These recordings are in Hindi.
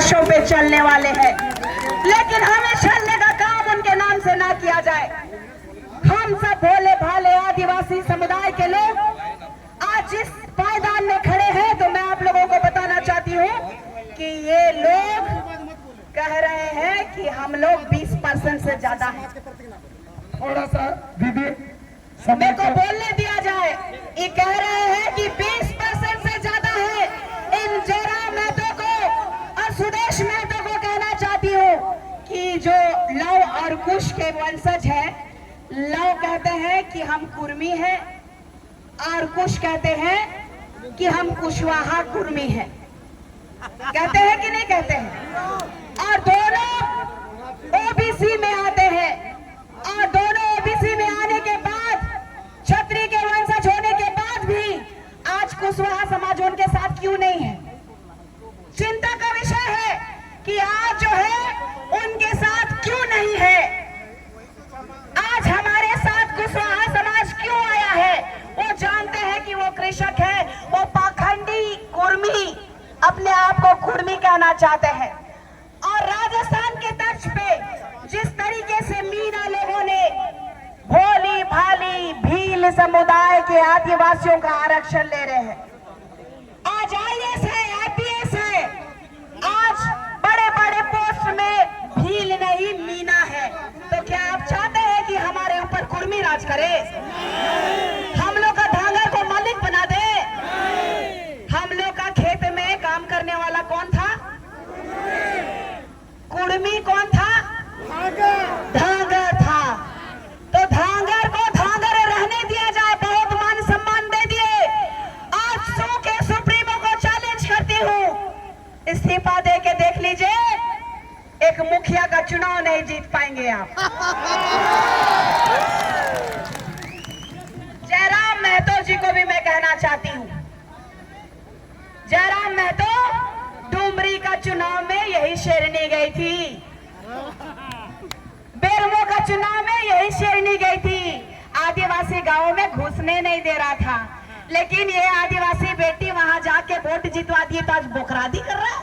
आदर्शों पे चलने वाले हैं, लेकिन हमें चलने का काम उनके नाम से ना किया जाए। हम सब भोले भाले आदिवासी समुदाय के लोग आज इस पायदान में खड़े हैं, तो मैं आप लोगों को बताना चाहती हूँ कि ये लोग कह रहे हैं कि हम लोग 20% से ज्यादा हैं। थोड़ा सा दीदी समय को बोलने दिया जाए। ये कह रहे हैं कि 20% से ज्यादा है। इन जयराम महतो को और सुदेश महतो को कहना चाहती हूँ कि जो लव और कुश के वंशज है, लव कहते हैं कि हम कुर्मी हैं और कुश कहते हैं कि हम कुशवाहा कुर्मी हैं। कहते हैं कि नहीं कहते हैं? और दोनों ओबीसी में आते हैं, और दोनों ओबीसी में आने के बाद, क्षत्रिय के वंशज होने के बाद भी आज कुशवाहा समाज उनके साथ क्यों नहीं है? चिंता का विषय है कि आज जो है उनके साथ क्यों नहीं है। आज हमारे साथ कुशवाहा समाज क्यों आया है? वो जानते हैं कि वो कृषक है, वो पाखंडी कुर्मी, अपने आप को कुर्मी कहना चाहते हैं। और राजस्थान के तर्ज पे जिस तरीके से मीना लोगों ने भोली भाली भील समुदाय के आदिवासियों का आरक्षण ले रहे हैं, आज आईएएस है, आईपीएस है, आज बड़े बड़े पोस्ट में भील नहीं मीना है। तो क्या आप चाहते हैं कि हमारे ऊपर कुर्मी राज करे? हम लोग का धांगर को मालिक बना दे? हम लोग का खेत में काम करने वाला कौन था? कुर्मी कौन था? धांगर था। तो धांगर को धांगर रहने दिया जाए, बहुत मान सम्मान दे दिए। आज सू के सुप्रीमो को चैलेंज करती हूँ, इस्तीफा दे के देख लीजिए, एक मुखिया का चुनाव नहीं जीत पाएंगे आप। जयराम महतो जी को भी मैं कहना चाहती हूँ, जयराम महतो डुमरी का चुनाव में यही शेरनी गई थी, बेरमो का चुनाव में यही शेरनी गई थी। आदिवासी गांवों में घुसने नहीं दे रहा था, लेकिन ये आदिवासी बेटी वहां जाके वोट जितवा दिए तो आज बोखरादी कर रहा है।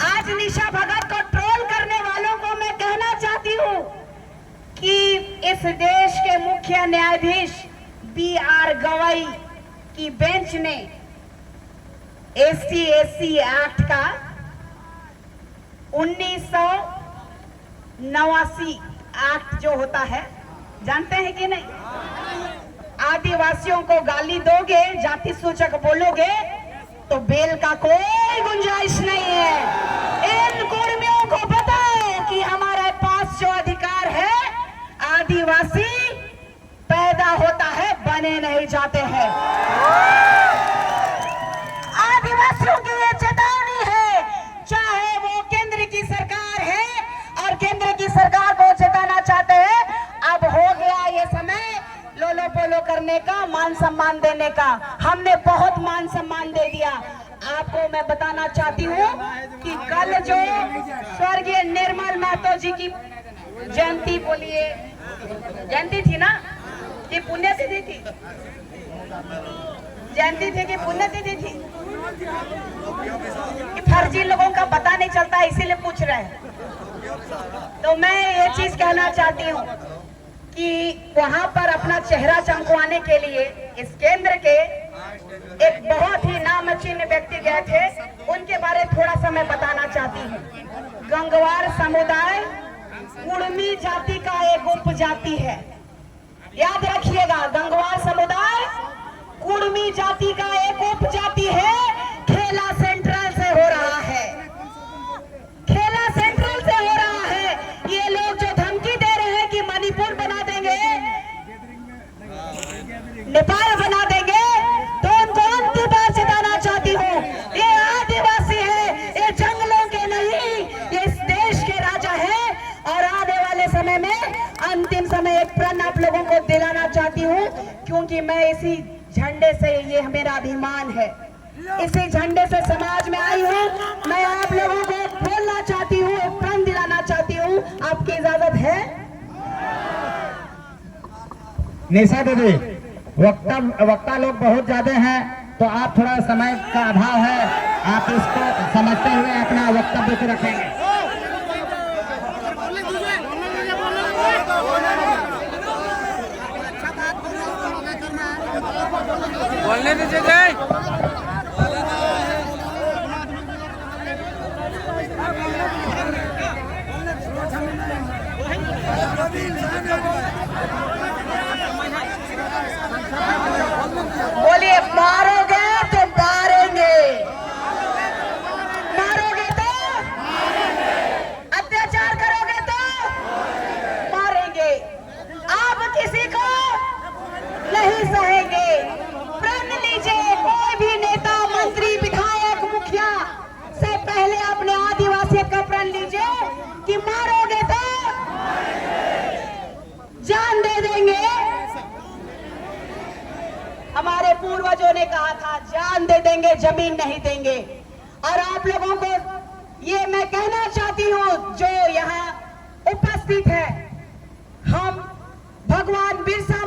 आज निशा भगत को ट्रोल करने वालों को मैं कहना चाहती हूँ कि इस देश के मुख्य न्यायाधीश BR गवई की बेंच ने SC/SC एक्ट का 1989 एक्ट जो होता है, जानते हैं कि नहीं? आदिवासियों को गाली दोगे, जाति सूचक बोलोगे तो बेल का कोई गुंजाइश नहीं है। इन कुर्मियों को पता है कि हमारे पास जो अधिकार है, आदिवासी पैदा होता है, बने नहीं जाते हैं। आदिवासियों की ये चेतावनी है, चाहे वो केंद्र की सरकार है और केंद्र की सरकार को चेताना चाहते हैं, अब हो गया ये समय लोलो पोलो करने का, मान सम्मान देने का। हमने बहुत मान सम्मान दे दिया। आपको मैं बताना चाहती हूँ कि कल जो स्वर्गीय निर्मल महतो जी की जयंती, बोलिए जयंती थी ना, कि पुण्यतिथि थी? जयंती थी कि पुण्यतिथि थी? फर्जी लोगों का पता नहीं चलता, इसीलिए पूछ रहे हैं। तो मैं ये चीज कहना चाहती हूँ कि वहां पर अपना चेहरा चमकवाने के लिए इस केंद्र के एक बहुत ही नामचीन व्यक्ति गए थे, उनके बारे थोड़ा सा मैं बताना चाहती हूँ। गंगवार समुदाय कुर्मी जाति का एक उपजाति है, याद रखिएगा। गंगवार समुदाय कुर्मी जाति का एक उपजाति है। खेला सेंट्रल से हो रहा है, खेला सेंट्रल से हो रहा है। ये लोग जो धमकी दे रहे हैं कि मणिपुर बना देंगे, नेपाल बना देंगे, तो उनको अंतिम बार चेताना चाहती हूँ, ये आदिवासी है, ये जंगलों के नहीं, ये इस देश के राजा है। और आने वाले समय में अंतिम समय एक प्रण आप लोगों को दिलाना चाहती हूँ, क्योंकि मैं इसी झंडे से, ये मेरा अभिमान है, इसी झंडे से समाज में आई हूँ। मैं आप लोगों को बोलना चाहती हूँ, एक प्रण दिलाना चाहती हूँ। आपकी इजाजत है? निशा दीदी, वक्ता लोग बहुत ज्यादा हैं, तो आप थोड़ा समय का अभाव है, आप इसको समझते हुए अपना वक्तव्य को रखेंगे। बोलने दीजिए जय। बोलिए, मारोगे तो मारेंगे, मारोगे तो अत्याचार करोगे तो मारेंगे, आप किसी को नहीं सहेंगे। प्रण लीजिए, कोई भी नेता, मंत्री, विधायक, मुखिया से पहले अपने आदिवासी का प्रण लीजिए कि मारोगे तो जान दे देंगे। हमारे पूर्वजों ने कहा था, जान दे देंगे, जमीन नहीं देंगे। और आप लोगों को ये मैं कहना चाहती हूँ, जो यहाँ उपस्थित है, हम भगवान बिरसा